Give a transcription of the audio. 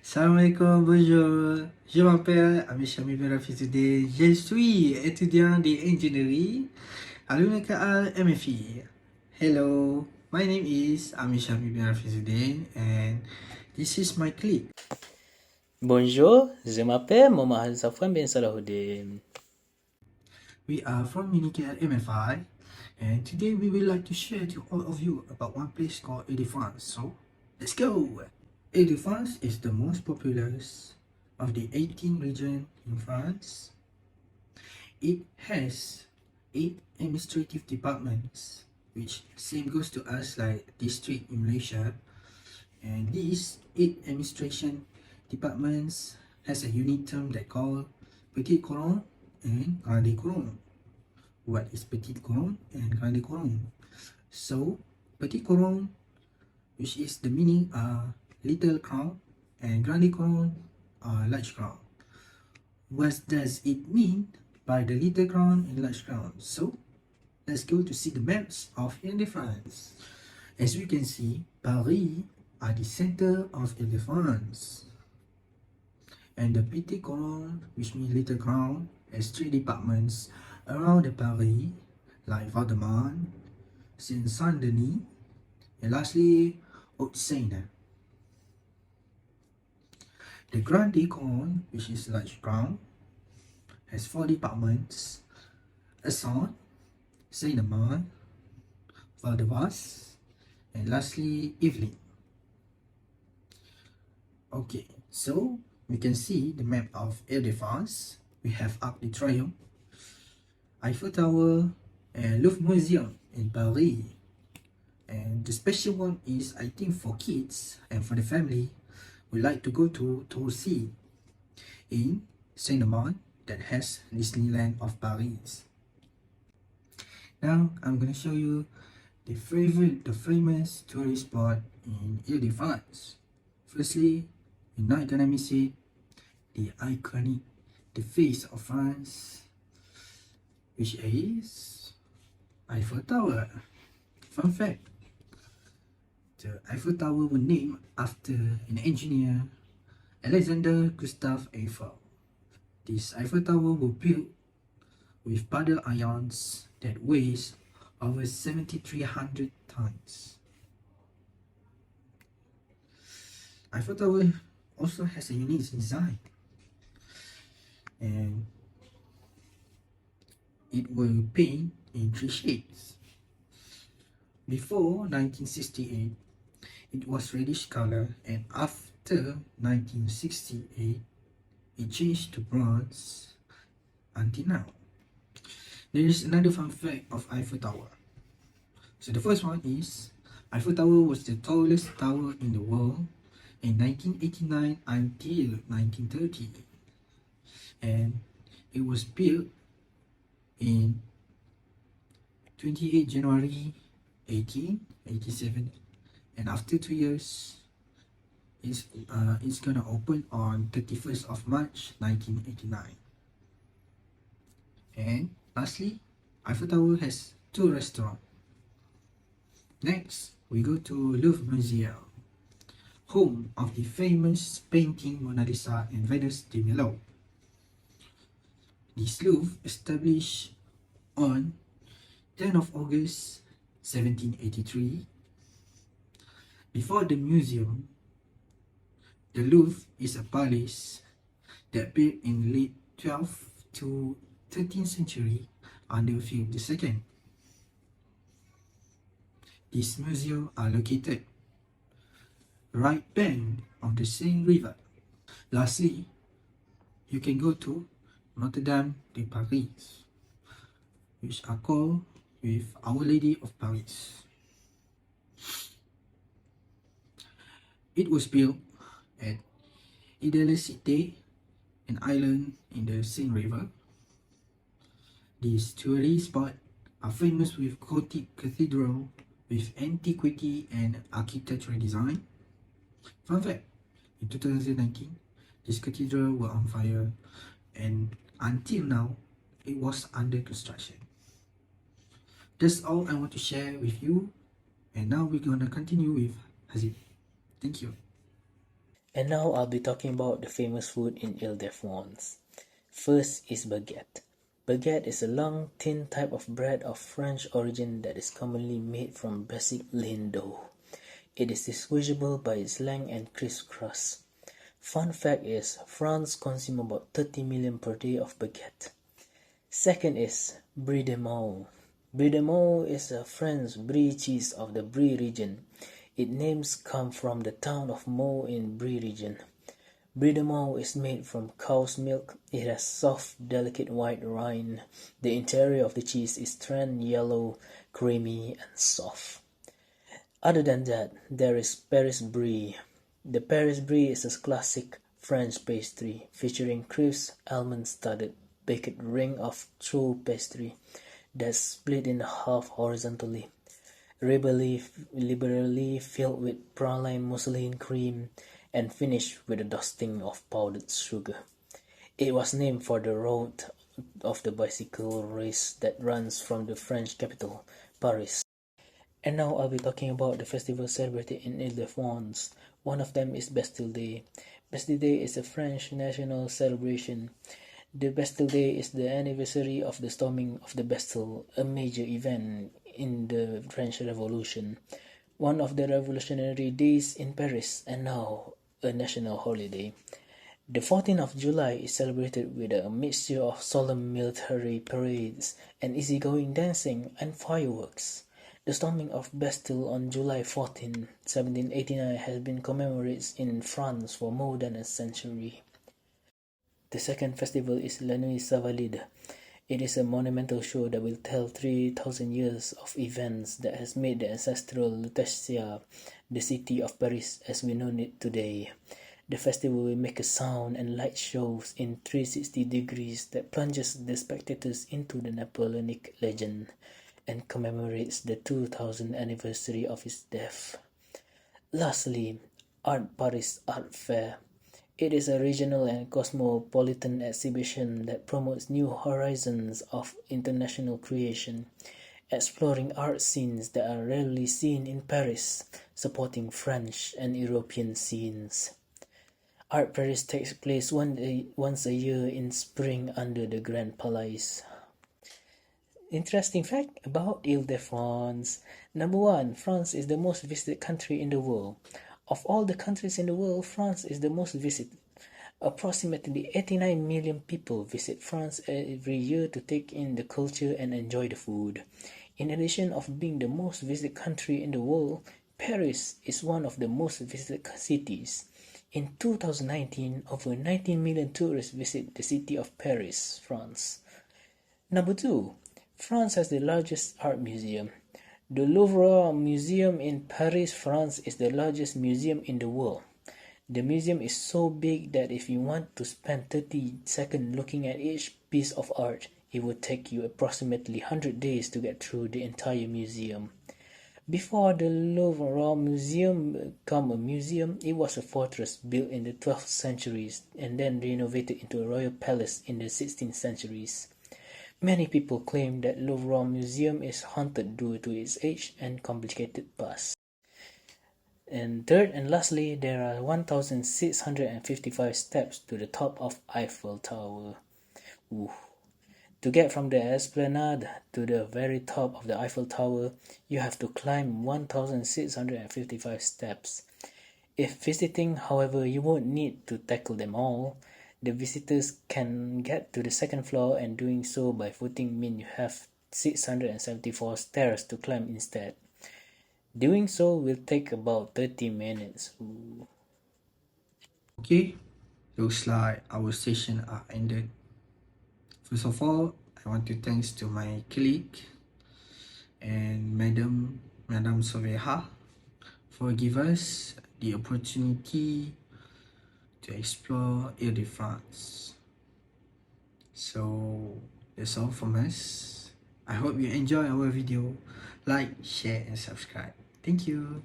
Assalamualaikum, bonjour. Je m'appelle Amisha Mibirafizudin. Je suis étudiant d'ingénierie à l'UNKL MFI. Hello, my name is Amisha Mibirafizudin and this is my clique. Bonjour, je m'appelle Mohamed Safwan Ben Salahuddin. We are from UNKL MFI and today we would like to share to all of you about one place called Île de France. So, let's go! Île de France is the most populous of the 18 regions in France. It has 8 administrative departments, which same goes to us like district in Malaysia. And these 8 administration departments has a unit term that called Petit Couronne and Grande Couronne. What is Petit Couronne and Grande Couronne? So, Petit Couronne, which is the meaning little crown, and Grande Couronne, large crown. What does it mean by the little crown and large crown? So, let's go to see the maps of Île de France. As we can see, Paris are the center of Île de France. And the Petit Couronne, which means little crown, has 3 departments around the Paris, like Valdemar, Saint-Denis, and lastly, Haute-Seine. The Grande Couronne, which is large crown, has 4 departments: Essonne, Seine-et-Marne, Val-de-Vence, and lastly, Yvelines. Okay, so we can see the map of Île de France. We have Arc de Triomphe, Eiffel Tower, and Louvre Museum in Paris. And the special one is, I think, for kids and for the family, we like to go to Torcy in Saint-Amand that has Disneyland of Paris. Now I'm gonna show you the famous tourist spot in Île de France. Firstly, you're not gonna miss it, the iconic, the face of France, which is Eiffel Tower. Fun fact, the Eiffel Tower was named after an engineer, Alexander Gustave Eiffel. This Eiffel Tower was built with paddle irons that weighs over 7,300 tons. Eiffel Tower also has a unique design, and it will paint in 3 shades. Before 1968, it was reddish color, and after 1968, it changed to bronze until now. There is another fun fact of Eiffel Tower. So the first one is, Eiffel Tower was the tallest tower in the world in 1989 until 1930. And it was built in 28 January 1887, and after 2 years, it's gonna open on 31st of March 1989. And lastly, Eiffel Tower has 2 restaurants. Next, we go to Louvre Museum, home of the famous painting Mona Lisa and Venus de Milo. This Louvre established on 10th of August 1783. Before the museum, the Louvre is a palace that built in late 12th to 13th century under Philip II. These museums are located right bank of the Seine River. Lastly, you can go to Notre Dame de Paris, which are called with Our Lady of Paris. It was built at Île de Cité, an island in the Seine River. These tourist spots are famous with Gothic cathedral with antiquity and architectural design. Fun fact, in 2019, this cathedral was on fire, and until now, it was under construction. That's all I want to share with you, and now we're gonna continue with Hazib. Thank you. And now I'll be talking about the famous food in Île de France. First is baguette. Baguette is a long, thin type of bread of French origin that is commonly made from basic lean dough. It is distinguishable by its length and crisp crust. Fun fact is, France consumes about 30 million per day of baguette. Second is brie de Meaux. Brie de Meaux is a French brie cheese of the Brie region. Its names come from the town of Meaux in Brie region. Brie de Meaux is made from cow's milk. It has soft, delicate white rind. The interior of the cheese is transparent yellow, creamy, and soft. Other than that, there is Paris Brie. The Paris Brie is a classic French pastry featuring crisp, almond-studded baked ring of true pastry that's split in half horizontally, liberally filled with praline mousseline cream and finished with a dusting of powdered sugar. It was named for the route of the bicycle race that runs from the French capital, Paris. And now I'll be talking about the festivals celebrated in Île de France. One of them is Bastille Day. Bastille Day is a French national celebration. The Bastille Day is the anniversary of the storming of the Bastille, a major event in the French Revolution, one of the revolutionary days in Paris, and now a national holiday. The 14th of July is celebrated with a mixture of solemn military parades and easygoing dancing and fireworks. The storming of Bastille on July 14, 1789 has been commemorated in France for more than a century. The second festival is La Nuit Savalide. It is a monumental show that will tell 3,000 years of events that has made the ancestral Lutetia the city of Paris as we know it today. The festival will make a sound and light shows in 360 degrees that plunges the spectators into the Napoleonic legend and commemorates the 2000th anniversary of his death. Lastly, Art Paris Art Fair. It is a regional and cosmopolitan exhibition that promotes new horizons of international creation, exploring art scenes that are rarely seen in Paris, supporting French and European scenes. Art Paris takes place once a year in spring under the Grand Palais. Interesting fact about Île de France. Number 1, France is the most visited country in the world. Of all the countries in the world, France is the most visited. Approximately 89 million people visit France every year to take in the culture and enjoy the food. In addition of being the most visited country in the world, Paris is one of the most visited cities. In 2019, over 19 million tourists visit the city of Paris, France. Number 2, France has the largest art museum. The Louvre Museum in Paris, France is the largest museum in the world. The museum is so big that if you want to spend 30 seconds looking at each piece of art, it would take you approximately 100 days to get through the entire museum. Before the Louvre Museum became a museum, it was a fortress built in the 12th centuries and then renovated into a royal palace in the 16th centuries. Many people claim that Louvre Museum is haunted due to its age and complicated past. And third and lastly, there are 1,655 steps to the top of Eiffel Tower. Ooh. To get from the Esplanade to the very top of the Eiffel Tower, you have to climb 1,655 steps. If visiting, however, you won't need to tackle them all. The visitors can get to the second floor, and doing so by footing means you have 674 stairs to climb instead. Doing so will take about 30 minutes. Ooh. Okay, looks like our session are ended. First of all, I want to thanks to my colleague and Madam Soveha for give us the opportunity to explore Île de France. So that's all from us. I hope you enjoy our video. Like, share and subscribe. Thank you.